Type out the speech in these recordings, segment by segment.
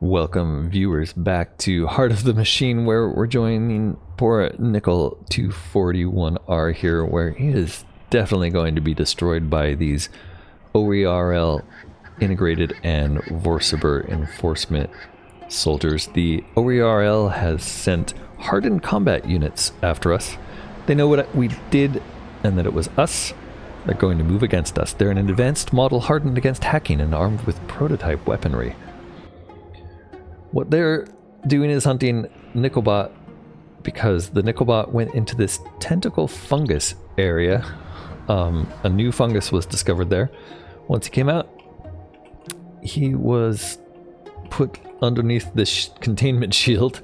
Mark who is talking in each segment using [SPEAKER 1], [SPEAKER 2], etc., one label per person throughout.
[SPEAKER 1] Welcome viewers back to Heart of the Machine, where we're joining poor Nickel 241R here, where he is definitely going to be destroyed by these OERL integrated and Vorsiber enforcement soldiers. The OERL has sent hardened combat units after us. They know what we did and that it was us. They're going to move against us. They're an advanced model hardened against hacking and armed with prototype weaponry. What they're doing is hunting Nickelbot because the Nickelbot went into this tentacle fungus area. A new fungus was discovered there. Once he came out, he was put underneath this containment shield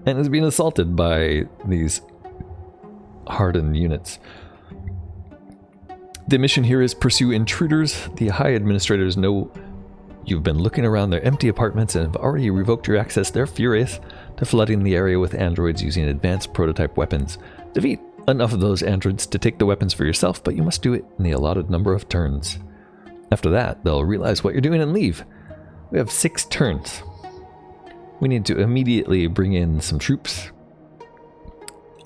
[SPEAKER 1] and is being assaulted by these hardened units. The mission here is pursue intruders. The high administrators know you've been looking around their empty apartments and have already revoked your access. They're furious. They're flooding the area with androids using advanced prototype weapons. Defeat enough of those androids to take the weapons for yourself, but you must do it in the allotted number of turns. After that, they'll realize what you're doing and leave. We have 6 turns. We need to immediately bring in some troops.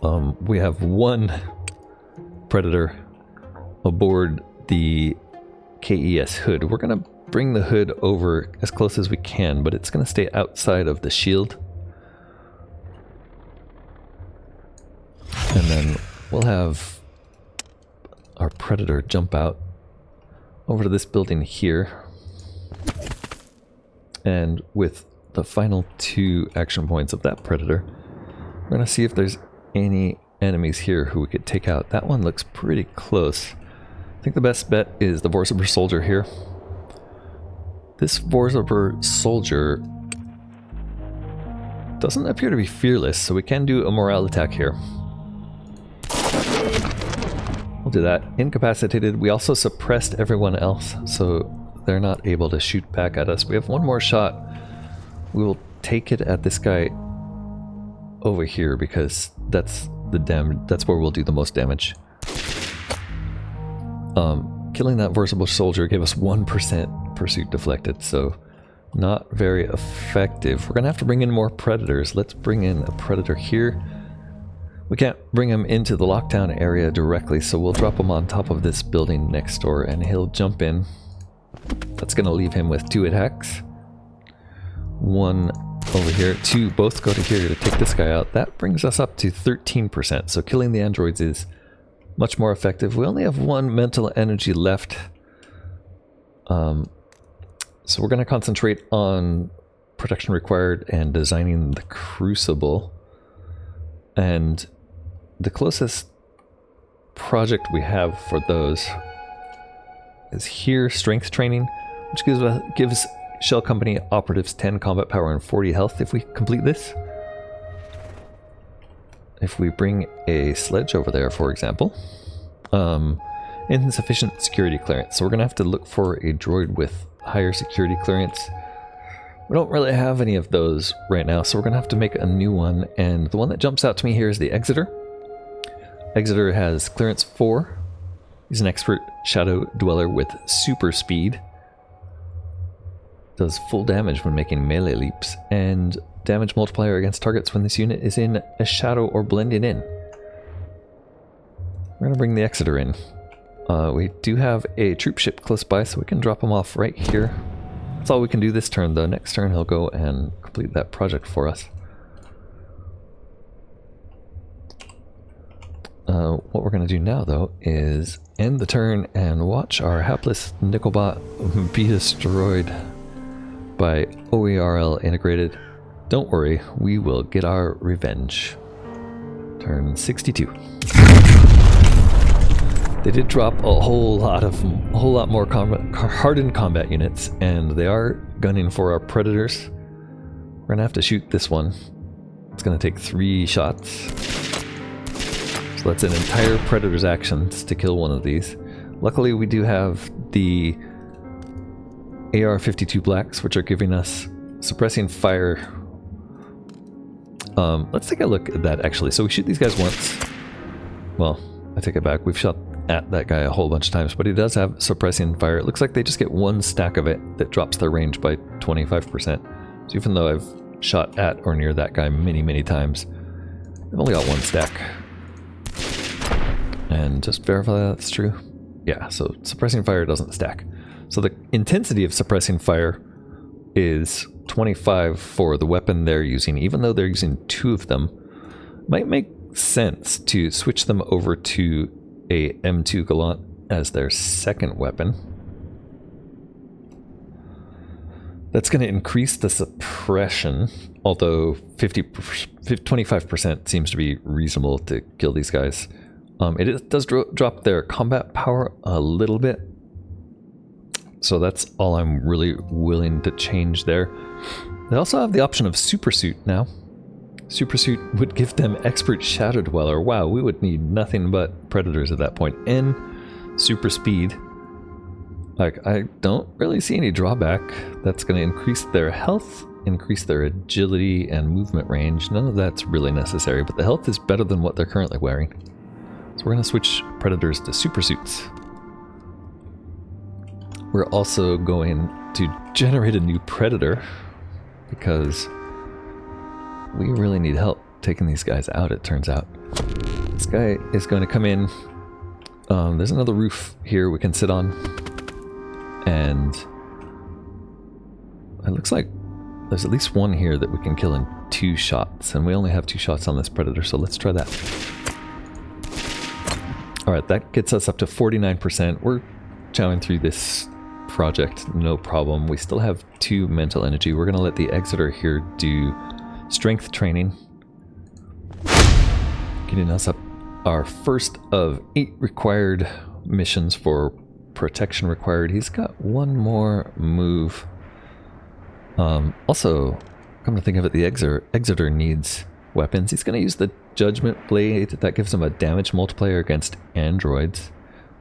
[SPEAKER 1] We have 1 predator aboard the KES hood. We're going to bring the hood over as close as we can, but it's going to stay outside of the shield. And then we'll have our predator jump out over to this building here. And with the final 2 action points of that predator, we're going to see if there's any enemies here who we could take out. That one looks pretty close. I think the best bet is the Vorsiber soldier here. This Vorsiber soldier doesn't appear to be fearless, so we can do a morale attack here. We'll do that. Incapacitated. We also suppressed everyone else, so they're not able to shoot back at us. We have 1 more shot. We will take it at this guy over here because that's the damage. That's where we'll do the most damage. Killing that Vorsiber soldier gave us 1% pursuit deflected, so not very effective. We're gonna have to bring in more predators. Let's bring in a predator here. We can't bring him into the lockdown area directly, so we'll drop him on top of this building next door and he'll jump in. That's gonna leave him with 2 attacks. 1 over here, 2 both go to here to take this guy out. That brings us up to 13%, so killing the androids is much more effective. We only have 1 mental energy left. So we're going to concentrate on protection required and designing the crucible. And the closest project we have for those is here, strength training, which gives Shell Company operatives 10 combat power and 40 health if we complete this. If we bring a sledge over there, for example, insufficient security clearance. So we're going to have to look for a droid with higher security clearance. We don't really have any of those right now, so we're going to have to make a new one. And the one that jumps out to me here is the Exeter. Exeter has clearance 4. He's an expert shadow dweller with super speed. Does full damage when making melee leaps, and damage multiplier against targets when this unit is in a shadow or blending in. We're going to bring the Exeter in. We do have a troop ship close by, so we can drop him off right here. That's all we can do this turn, though. Next turn he'll go and complete that project for us. What we're going to do now, though, is end the turn and watch our hapless Nickelbot be destroyed by OERL integrated. Don't worry, we will get our revenge. Turn 62. They did drop a whole lot more hardened combat units, and they are gunning for our predators. We're gonna have to shoot this one. It's gonna take 3 shots. So that's an entire predator's actions to kill one of these. Luckily, we do have the AR-52 blacks, which are giving us suppressing fire. Let's take a look at that, actually. So we shoot these guys once. Well, I take it back. We've shot at that guy a whole bunch of times, but he does have suppressing fire. It looks like they just get 1 stack of it that drops their range by 25%. So even though I've shot at or near that guy many, many times, I've only got one stack. And just verify that's true. Yeah, so suppressing fire doesn't stack. So the intensity of suppressing fire is 25 for the weapon they're using, even though they're using 2 of them. Might make sense to switch them over to a M2 Gallant as their second weapon. That's going to increase the suppression, although 25% seems to be reasonable to kill these guys. It does drop their combat power a little bit, so that's all I'm really willing to change there. They also have the option of Super Suit now. Super Suit would give them Expert Shadow Dweller. Wow, we would need nothing but Predators at that point. And Super Speed. Like, I don't really see any drawback. That's going to increase their health, increase their agility and movement range. None of that's really necessary, but the health is better than what they're currently wearing. So we're going to switch Predators to Super Suits. We're also going to generate a new Predator because we really need help taking these guys out, it turns out. This guy is going to come in. There's another roof here we can sit on. And it looks like there's at least one here that we can kill in 2 shots. And we only have 2 shots on this Predator, so let's try that. Alright, that gets us up to 49%. We're chowing through this project, no problem. We still have 2 mental energy. We're going to let the Exeter here do strength training. Getting us up our first of 8 required missions for protection required. He's got 1 more move. Also, come to think of it, the Exeter needs weapons. He's going to use the Judgment Blade. That gives him a damage multiplier against androids.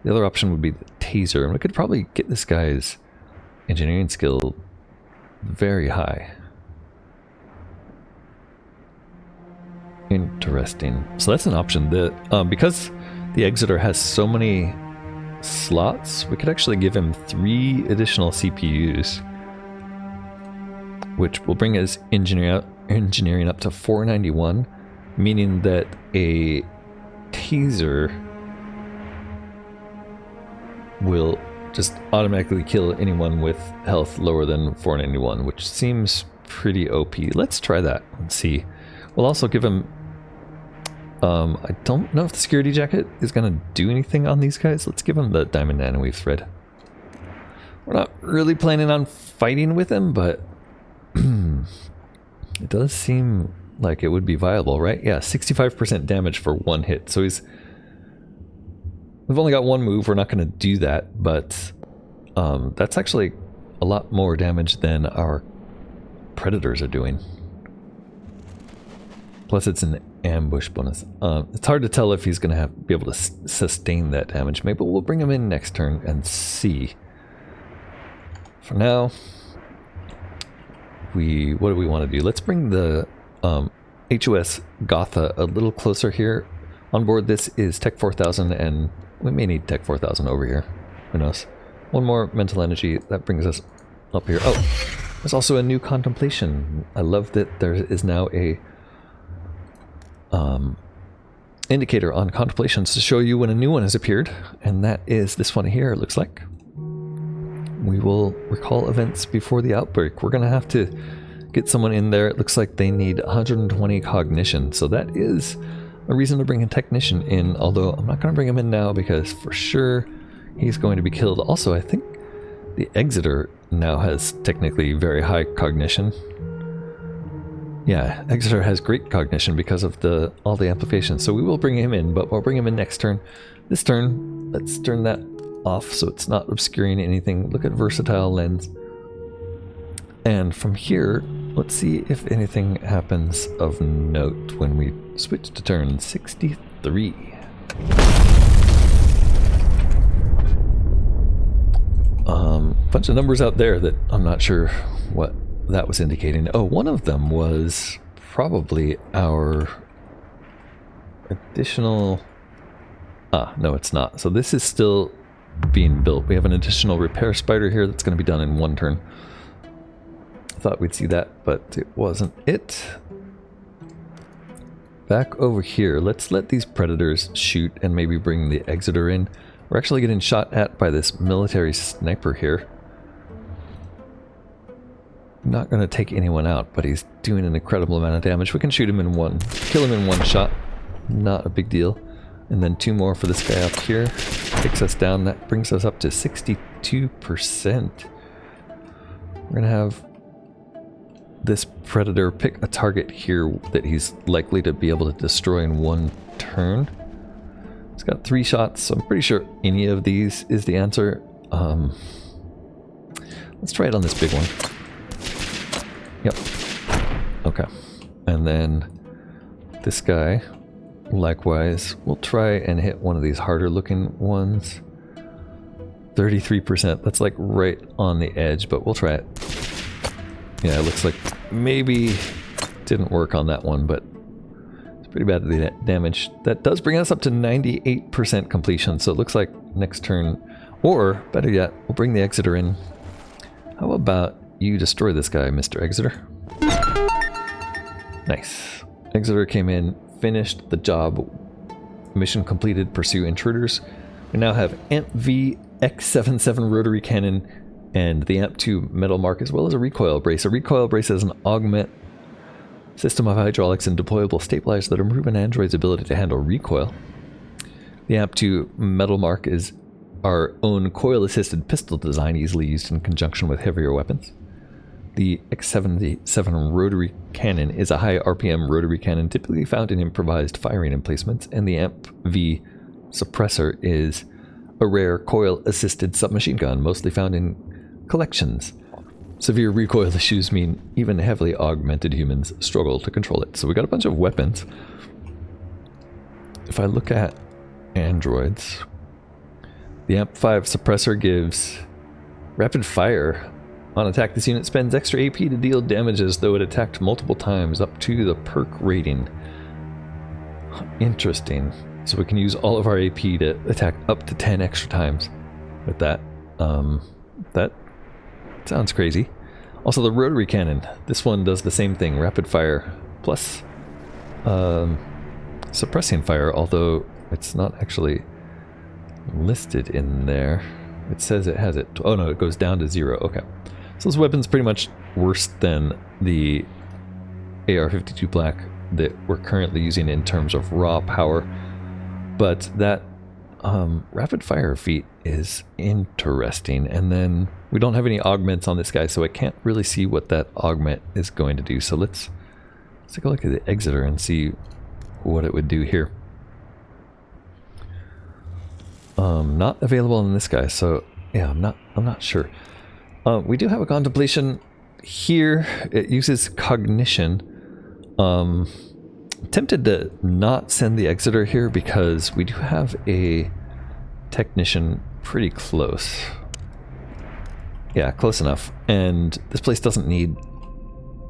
[SPEAKER 1] The other option would be the Taser, and we could probably get this guy's engineering skill very high. Interesting. So that's an option. Because the Exeter has so many slots, we could actually give him 3 additional CPUs, which will bring his engineering up to 491, meaning that a Taser will just automatically kill anyone with health lower than 491, which seems pretty OP. Let's try that and see. We'll also give him I don't know if the security jacket is going to do anything on these guys. Let's give him the diamond nanoweave thread. We're not really planning on fighting with him, but it does seem like it would be viable, right? Yeah, 65% damage for 1 hit. So we've only got 1 move. We're not going to do that, but that's actually a lot more damage than our Predators are doing. Plus it's an ambush bonus. It's hard to tell if he's going to be able to sustain that damage. Maybe we'll bring him in next turn and see. For now, what do we want to do? Let's bring the HOS Gotha a little closer here. On board, this is Tech 4000, and we may need Tech 4000 over here. Who knows? 1 more mental energy. That brings us up here. Oh, there's also a new contemplation. I love that there is now a indicator on contemplations to show you when a new one has appeared, and that is this one here, it looks like. We will recall events before the outbreak. We're going to have to get someone in there. It looks like they need 120 cognition, so that is a reason to bring a technician in, although I'm not going to bring him in now because for sure he's going to be killed. Also, I think the Exeter now has technically very high cognition. Yeah, Exeter has great cognition because of all the amplification, so we will bring him in, but we'll bring him in next turn. This turn, let's turn that off so it's not obscuring anything. Look at versatile lens. And from here, let's see if anything happens of note when we switch to turn 63. Bunch of numbers out there that I'm not sure what that was indicating. Oh, one of them was probably our additional... no, it's not. So this is still being built. We have an additional repair spider here that's going to be done in 1 turn. thought we'd see that, but it wasn't it. Back over here, let's let these predators shoot and maybe bring the Exeter in. We're actually getting shot at by this military sniper here. Not going to take anyone out, but he's doing an incredible amount of damage. We can shoot him in one, kill him in one shot. Not a big deal. And then 2 more for this guy up here. Takes us down. That brings us up to 62%. We're going to have this predator pick a target here that he's likely to be able to destroy in 1 turn. It's got 3 shots, so I'm pretty sure any of these is the answer. Let's try it on this big one. Yep. Okay. And then this guy, likewise, we'll try and hit one of these harder looking ones. 33%. That's like right on the edge, but we'll try it. Yeah, it looks like maybe didn't work on that one, but it's pretty bad the damage. That does bring us up to 98% completion, so it looks like next turn, or better yet, we'll bring the Exeter in. How about you destroy this guy, Mr. Exeter? Nice. Exeter came in, finished the job. Mission completed, pursue intruders. We now have AMP-V X77 rotary cannon and the AMP-2 metal mark, as well as a recoil brace. A recoil brace is an augment system of hydraulics and deployable stabilizers that improve an android's ability to handle recoil. The AMP-2 metal mark is our own coil-assisted pistol design, easily used in conjunction with heavier weapons. The X77 rotary cannon is a high RPM rotary cannon typically found in improvised firing emplacements, and the AMP-V suppressor is a rare coil-assisted submachine gun, mostly found in collections. Severe recoil issues mean even heavily augmented humans struggle to control it. So we got a bunch of weapons. If I look at androids, the AMP-5 suppressor gives rapid fire. On attack, this unit spends extra AP to deal damage as though it attacked multiple times, up to the perk rating. Interesting. So we can use all of our AP to attack up to 10 extra times with that. That sounds crazy. Also the rotary cannon. This one does the same thing. Rapid fire plus suppressing fire, although it's not actually listed in there. It says it has it. Oh no, it goes down to 0. Okay. So this weapon's pretty much worse than the AR-52 Black that we're currently using in terms of raw power. But that rapid fire feat is interesting. And then we don't have any augments on this guy, so I can't really see what that augment is going to do. So let's take a look at the Exeter and see what it would do here. Not available in this guy, so yeah, I'm not sure. We do have a contemplation here. It uses cognition. Tempted to not send the Exeter here because we do have a technician pretty close. Yeah, close enough. And this place doesn't need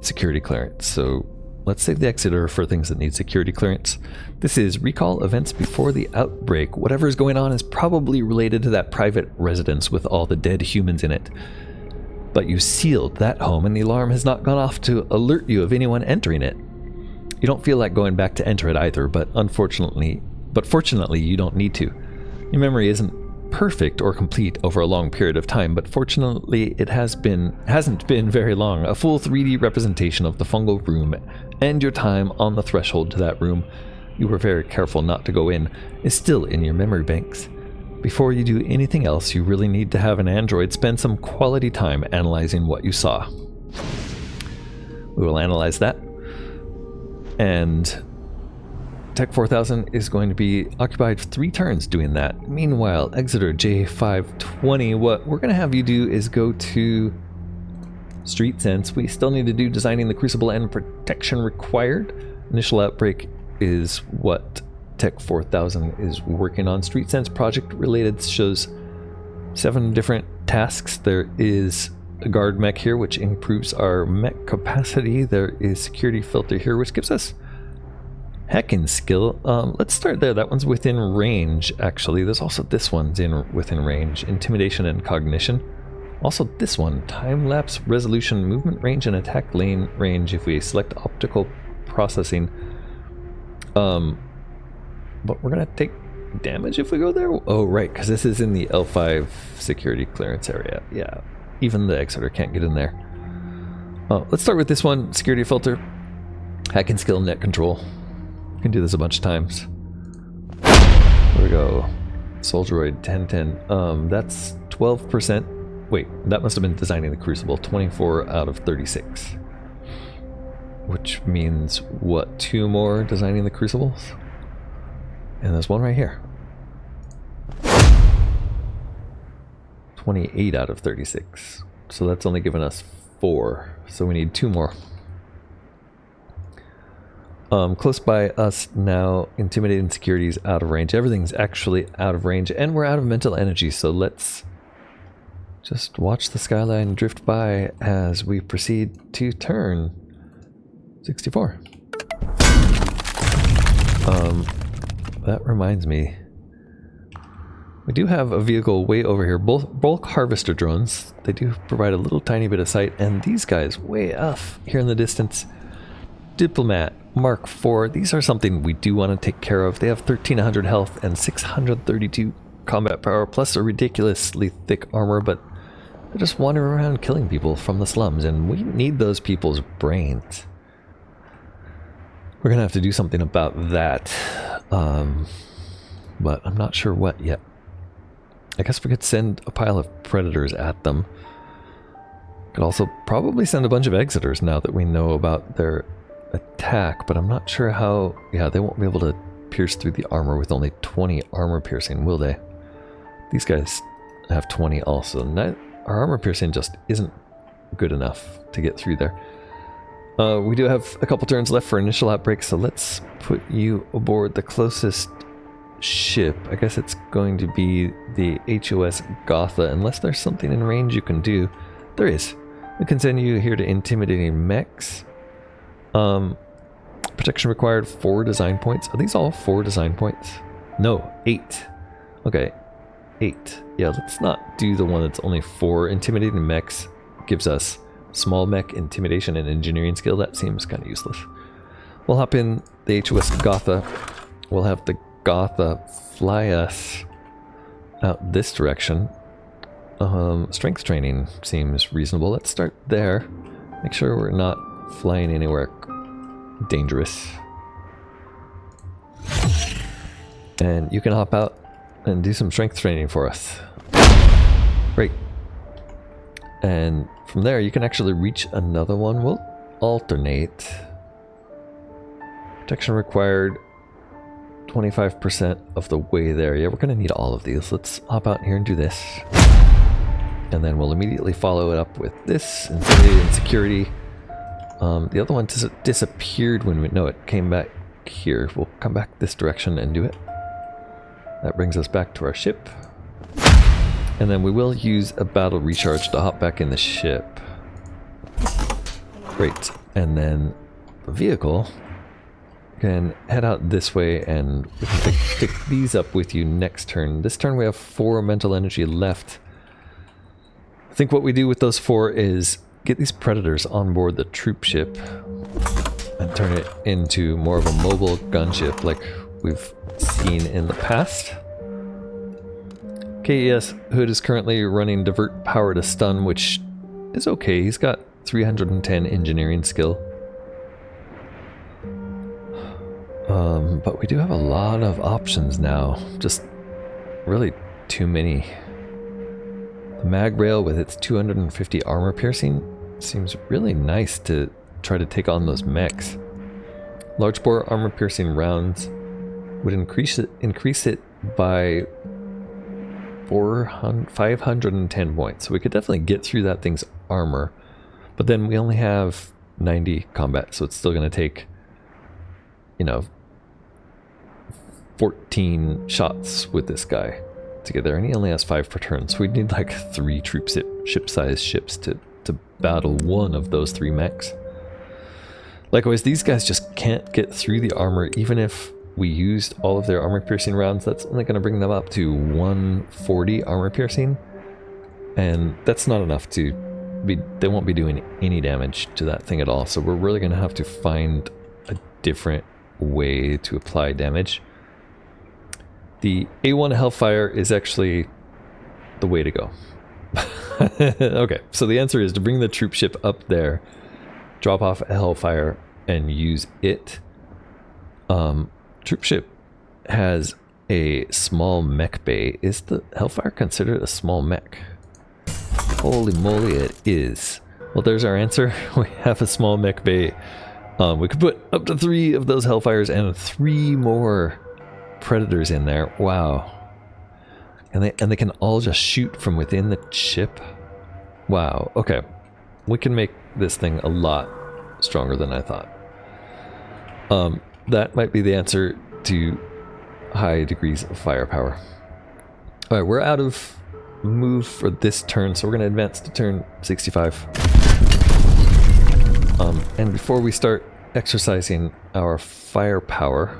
[SPEAKER 1] security clearance, so let's save the Exeter for things that need security clearance. This is recall events before the outbreak. Whatever is going on is probably related to that private residence with all the dead humans in it. But you sealed that home and the alarm has not gone off to alert you of anyone entering it. You don't feel like going back to enter it either, but fortunately you don't need to. Your memory isn't perfect or complete over a long period of time, but fortunately it hasn't been very long. A full 3D representation of the fungal room and your time on the threshold to that room, you were very careful not to go in, is still in your memory banks. Before you do anything else, you really need to have an android spend some quality time analyzing what you saw. We will analyze that. And Tech 4000 is going to be occupied 3 turns doing that. Meanwhile, Exeter J520, what we're going to have you do is go to Street Sense. We still need to do designing the crucible and protection required. Initial outbreak is what Tech 4000 is working on. Street Sense project related shows 7 different tasks. There is a guard mech here, which improves our mech capacity. There is security filter here, which gives us hacking skill. Let's start there. That one's within range, actually. There's also this one's within range. Intimidation and cognition. Also this one, time-lapse resolution, movement range, and attack lane range if we select optical processing. But we're gonna take damage if we go there? Oh, right, because this is in the L5 security clearance area. Yeah, even the Exeter can't get in there. Let's start with this one, security filter. Hack and skill, net control. You can do this a bunch of times. There we go. Soldieroid 1010. That's 12%. Wait, that must have been designing the Crucible. 24 out of 36. Which means, what, 2 more designing the Crucibles? And there's one right here. 28 out of 36. So that's only given us 4. So we need 2 more. Close by us now, intimidating security is out of range. Everything's actually out of range, and we're out of mental energy, so let's just watch the skyline drift by as we proceed to turn 64. That reminds me, we do have a vehicle way over here, bulk harvester drones. They do provide a little tiny bit of sight, and these guys way off here in the distance. Diplomat Mark IV. These are something we do want to take care of. They have 1300 health and 632 combat power, plus a ridiculously thick armor, but they're just wandering around killing people from the slums, and we need those people's brains. We're gonna have to do something about that, but I'm not sure what yet. I guess we could send a pile of predators at them. Could also probably send a bunch of exiters now that we know about their attack, but I'm not sure how. Yeah, they won't be able to pierce through the armor with only 20 armor piercing, will they? These guys have 20 also. Our armor piercing just isn't good enough to get through there. We do have a couple turns left for initial outbreak, so let's put you aboard the closest ship. I guess it's going to be the HOS Gotha, unless there's something in range you can do. There is. We can send you here to intimidating mechs. Protection required 4 design points. Are these all 4 design points? No, 8. Okay, 8. Yeah, let's not do the one that's only 4. Intimidating mechs gives us small mech, intimidation, and engineering skill. That seems kind of useless. We'll hop in the HOS Gotha. We'll have the Gotha fly us out this direction. Strength training seems reasonable. Let's start there. Make sure we're not flying anywhere dangerous. And you can hop out and do some strength training for us. Great. And from there you can actually reach another one. We'll alternate. Protection required 25% of the way there. Yeah, we're going to need all of these. Let's hop out here and do this. And then we'll immediately follow it up with this. Intimidating security. The other one disappeared when we... No, it came back here. We'll come back this direction and do it. That brings us back to our ship. And then we will use a battle recharge to hop back in the ship. Great. And then the vehicle can head out this way, and we can pick these up with you next turn. This turn we have 4 mental energy left. I think what we do with those 4 is get these predators on board the troop ship and turn it into more of a mobile gunship like we've seen in the past. KES Hood is currently running divert power to stun, which is okay. He's got 310 engineering skill. But we do have a lot of options now. Just really too many. The mag rail with its 250 armor piercing seems really nice to try to take on those mechs. Large bore armor piercing rounds would increase it by 510 points. So we could definitely get through that thing's armor. But then we only have 90 combat, so it's still going to take, you know, 14 shots with this guy to get there, and he only has 5 per turn, so we'd need like 3 troop ship-sized ships to battle one of those 3 mechs. Likewise, these guys just can't get through the armor. Even if we used all of their armor piercing rounds, that's only going to bring them up to 140 armor piercing. And that's not enough to be, they won't be doing any damage to that thing at all. So we're really going to have to find a different way to apply damage. The A1 Hellfire is actually the way to go. Okay, so the answer is to bring the troop ship up there, drop off a Hellfire, and use it. Troop ship has a small mech bay. Is the Hellfire considered a small mech? Holy moly, it is. Well, there's our answer. We have a small mech bay. We could put up to 3 of those Hellfires and 3 more Predators in there. Wow. And they can all just shoot from within the ship. Wow. Okay. We can make this thing a lot stronger than I thought. That might be the answer to high degrees of firepower. Alright, we're out of move for this turn, so we're going to advance to turn 65. And before we start exercising our firepower,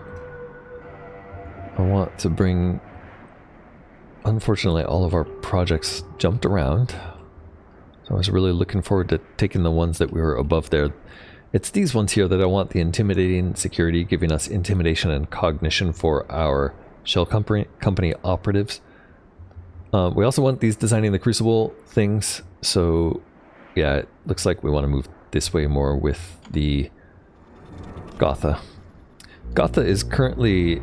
[SPEAKER 1] I want to bring... Unfortunately, all of our projects jumped around. So I was really looking forward to taking the ones that we were above there. It's these ones here that I want: the intimidating security, giving us intimidation and cognition for our shell company operatives. We also want these designing the crucible things. So yeah, it looks like we want to move this way more with the Gotha. Gotha is currently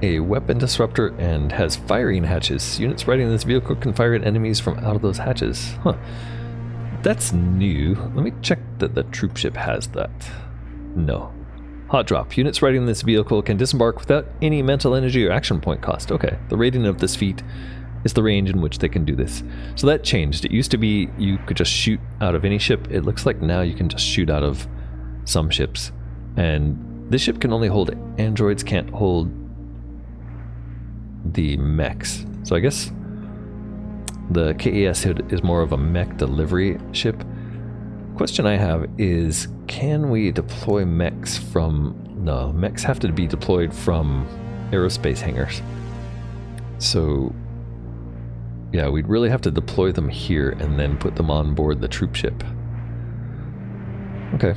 [SPEAKER 1] a weapon disruptor and has firing hatches. Units riding this vehicle can fire at enemies from out of those hatches. Huh. That's new. Let me check that the troop ship has that. No. Hot drop. Units riding this vehicle can disembark without any mental energy or action point cost. Okay. The rating of this feat is the range in which they can do this. So that changed. It used to be you could just shoot out of any ship. It looks like now you can just shoot out of some ships. And this ship can only hold androids, can't hold the mechs. So I guess the KES is more of a mech delivery ship. Question I have is, can we deploy mechs from... No, mechs have to be deployed from aerospace hangars. So yeah, we'd really have to deploy them here and then put them on board the troop ship. Okay,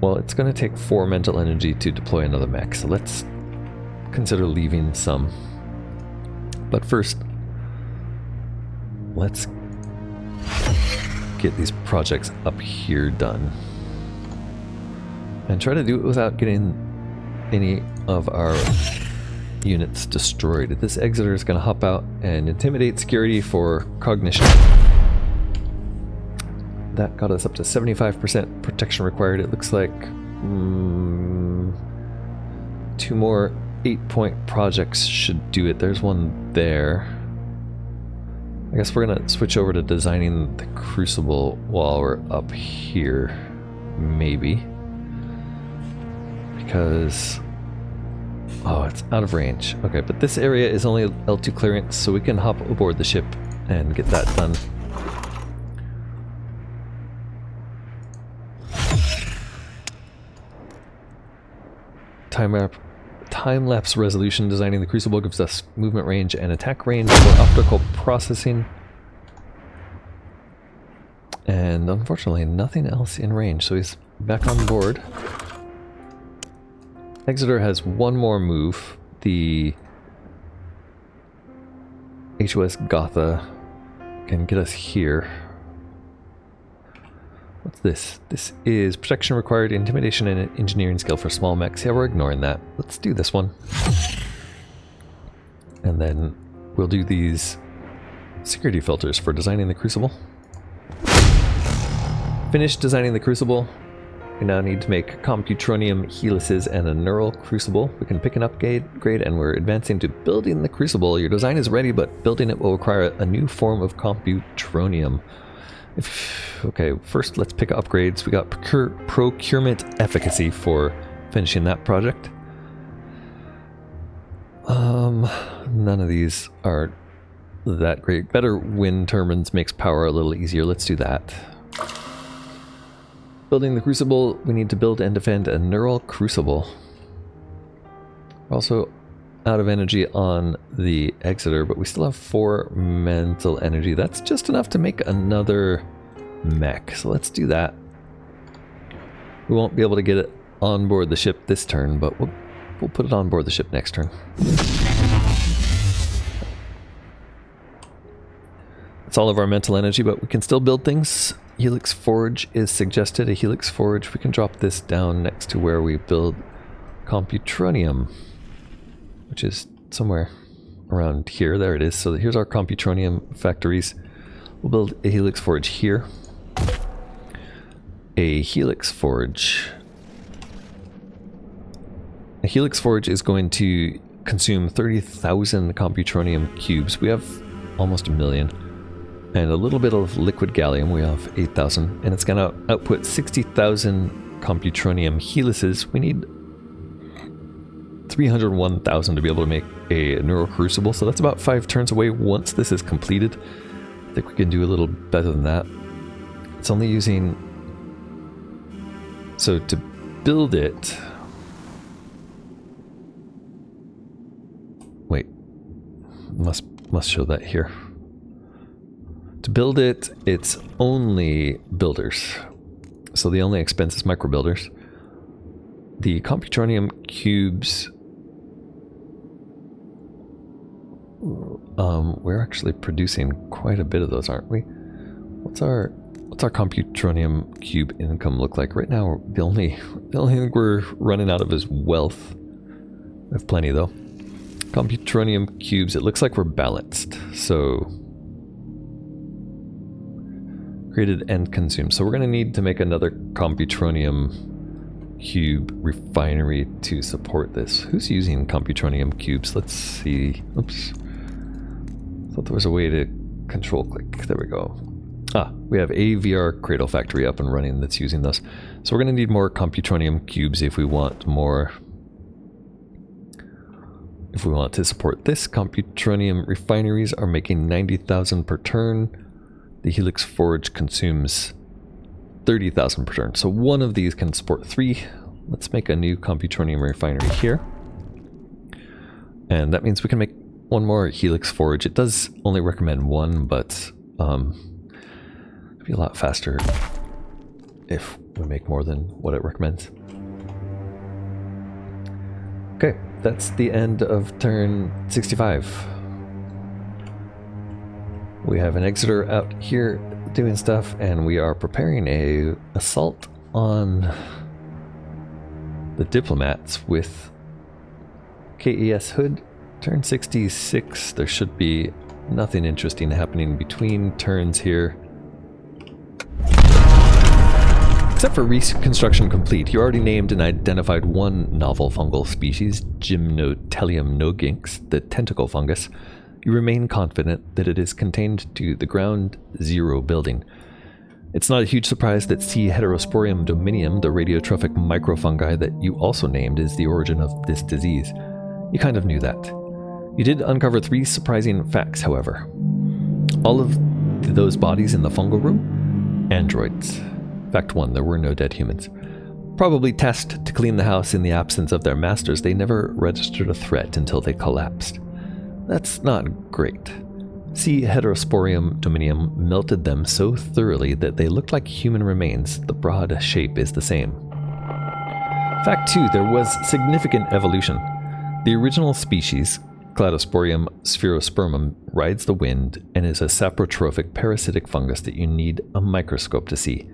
[SPEAKER 1] well, it's going to take 4 mental energy to deploy another mech, so let's consider leaving some. But first, let's get these projects up here done. And try to do it without getting any of our units destroyed. This exiter is going to hop out and intimidate security for cognition. That got us up to 75% protection required. It looks like 2 more 8-point projects should do it. There's one there. I guess we're gonna switch over to designing the crucible while we're up here, maybe. Because... oh, it's out of range. Okay, but this area is only L2 clearance, so we can hop aboard the ship and get that done. Time-lapse resolution. Designing the crucible gives us movement range and attack range for optical processing. And unfortunately, nothing else in range, so he's back on board. Exeter has one more move. The HOS Gotha can get us here. What's this? This is protection required, intimidation, and engineering skill for small mechs. Yeah, we're ignoring that. Let's do this one. And then we'll do these security filters for designing the crucible. Finished designing the crucible. We now need to make computronium helices and a neural crucible. We can pick an upgrade, and we're advancing to building the crucible. Your design is ready, but building it will require a new form of computronium. Okay, first let's pick upgrades. We got procurement efficacy for finishing that project. None of these are that great. Better wind turbines makes power a little easier. Let's do that. Building the crucible, we need to build and defend a neural crucible. We're also out of energy on the Exeter, but we still have 4 mental energy. That's just enough to make another mech. So let's do that. We won't be able to get it on board the ship this turn, but we'll put it on board the ship next turn. It's all of our mental energy, but we can still build things. Helix Forge is suggested. A Helix Forge, we can drop this down next to where we build Computronium, which is somewhere around here. There it is. So here's our Computronium factories. We'll build a Helix Forge here. A Helix Forge. A Helix Forge is going to consume 30,000 Computronium cubes. We have almost 1 million. And a little bit of liquid gallium. We have 8,000. And it's going to output 60,000 Computronium helices. We need 301,000 to be able to make a Neurocrucible. So that's about 5 turns away once this is completed. I think we can do a little better than that. It's only using... So to build it... Wait. Must show that here. To build it, it's only builders. So the only expense is micro builders. The Computronium cubes... we're actually producing quite a bit of those, aren't we? What's our Computronium cube income look like? Right now, the only thing we're running out of is wealth. We have plenty though. Computronium cubes, it looks like we're balanced. So created and consumed. So we're going to need to make another Computronium cube refinery to support this. Who's using Computronium cubes? Let's see. Oops. Thought there was a way to control click. There we go. Ah, we have a VR cradle factory up and running that's using this. So we're going to need more Computronium cubes if we want more. If we want to support this, Computronium refineries are making 90,000 per turn. The Helix Forge consumes 30,000 per turn. So one of these can support 3. Let's make a new Computronium refinery here. And that means we can make one more Helix Forge. It does only recommend 1, but it'd be a lot faster if we make more than what it recommends. Okay, that's the end of turn 65. We have an Exeter out here doing stuff, and we are preparing a assault on the diplomats with KES Hood. Turn 66, there should be nothing interesting happening between turns here. Except for reconstruction complete, you already named and identified one novel fungal species, Gymnotelium noginx, the tentacle fungus. You remain confident that it is contained to the Ground Zero building. It's not a huge surprise that C. heterosporium dominium, the radiotrophic microfungi that you also named, is the origin of this disease. You kind of knew that. You did uncover 3 surprising facts, however. All of those bodies in the fungal room? Androids. Fact 1, there were no dead humans. Probably tasked to clean the house in the absence of their masters, they never registered a threat until they collapsed. That's not great. C. heterosporium dominium melted them so thoroughly that they looked like human remains. The broad shape is the same. Fact 2, there was significant evolution. The original species, Cladosporium spherospermum, rides the wind and is a saprotrophic parasitic fungus that you need a microscope to see.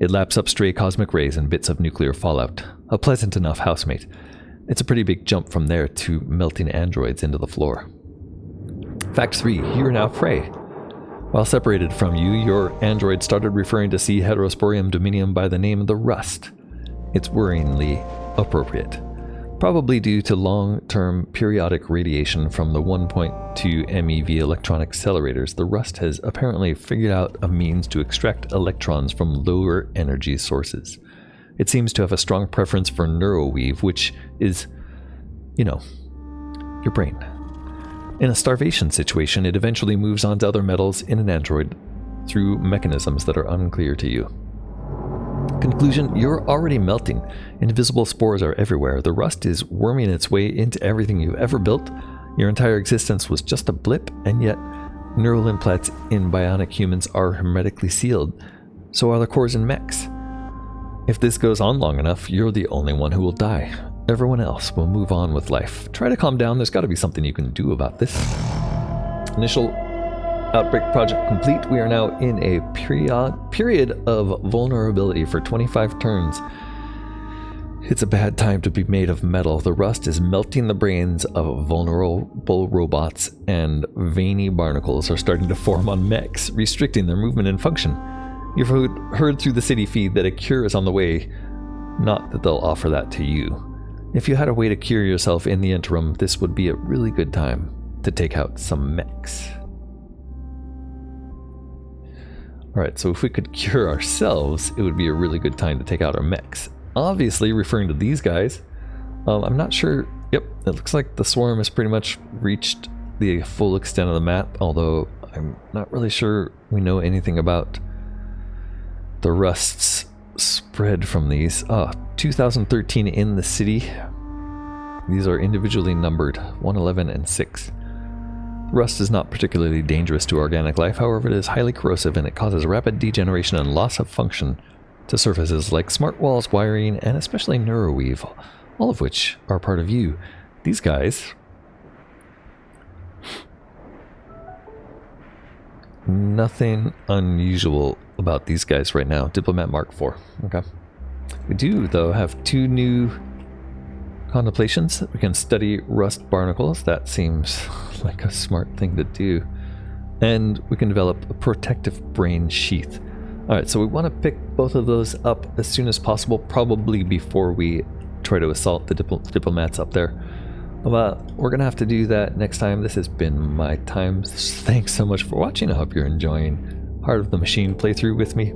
[SPEAKER 1] It laps up stray cosmic rays and bits of nuclear fallout. A pleasant enough housemate. It's a pretty big jump from there to melting androids into the floor. Fact 3, you are now prey. While separated from you, your android started referring to C. heterosporium dominium by the name of the Rust. It's worryingly appropriate. Probably due to long-term periodic radiation from the 1.2 MeV electron accelerators, the Rust has apparently figured out a means to extract electrons from lower energy sources. It seems to have a strong preference for neuroweave, which is, you know, your brain. In a starvation situation, it eventually moves on to other metals in an android through mechanisms that are unclear to you. Conclusion, you're already melting. Invisible spores are everywhere. The rust is worming its way into everything you've ever built. Your entire existence was just a blip, and yet neural implants in bionic humans are hermetically sealed. So are the cores in mechs. If this goes on long enough, you're the only one who will die. Everyone else will move on with life. Try to calm down. There's got to be something you can do about this. Initial Outbreak project complete. We are now in a period of vulnerability for 25 turns. It's a bad time to be made of metal. The rust is melting the brains of vulnerable robots, and veiny barnacles are starting to form on mechs, restricting their movement and function. You've heard through the city feed that a cure is on the way, not that they'll offer that to you. If you had a way to cure yourself in the interim, this would be a really good time to take out some mechs. Alright, so if we could cure ourselves, it would be a really good time to take out our mechs. Obviously, referring to these guys, I'm not sure. Yep, it looks like the swarm has pretty much reached the full extent of the map, although I'm not really sure we know anything about the rusts spread from these. 2013 in the city. These are individually numbered, 111 and 6. Rust is not particularly dangerous to organic life, however it is highly corrosive and it causes rapid degeneration and loss of function to surfaces like smart walls, wiring, and especially neuroweave, all of which are part of you. These guys... Nothing unusual about these guys right now. Diplomat Mark IV. Okay. We do, though, have 2 new contemplations. We can study rust barnacles. That seems like a smart thing to do. And we can develop a protective brain sheath. Alright, so we want to pick both of those up as soon as possible, probably before we try to assault the diplomats up there. We're going to have to do that next time. This has been my time. Thanks so much for watching. I hope you're enjoying Heart of the Machine playthrough with me.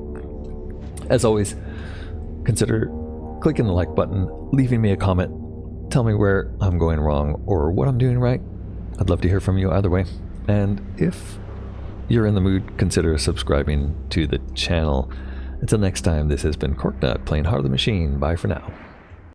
[SPEAKER 1] As always, consider clicking the like button, leaving me a comment, tell me where I'm going wrong or what I'm doing right. I'd love to hear from you either way. And if you're in the mood, consider subscribing to the channel. Until next time, this has been Corknut playing Heart of the Machine. Bye for now.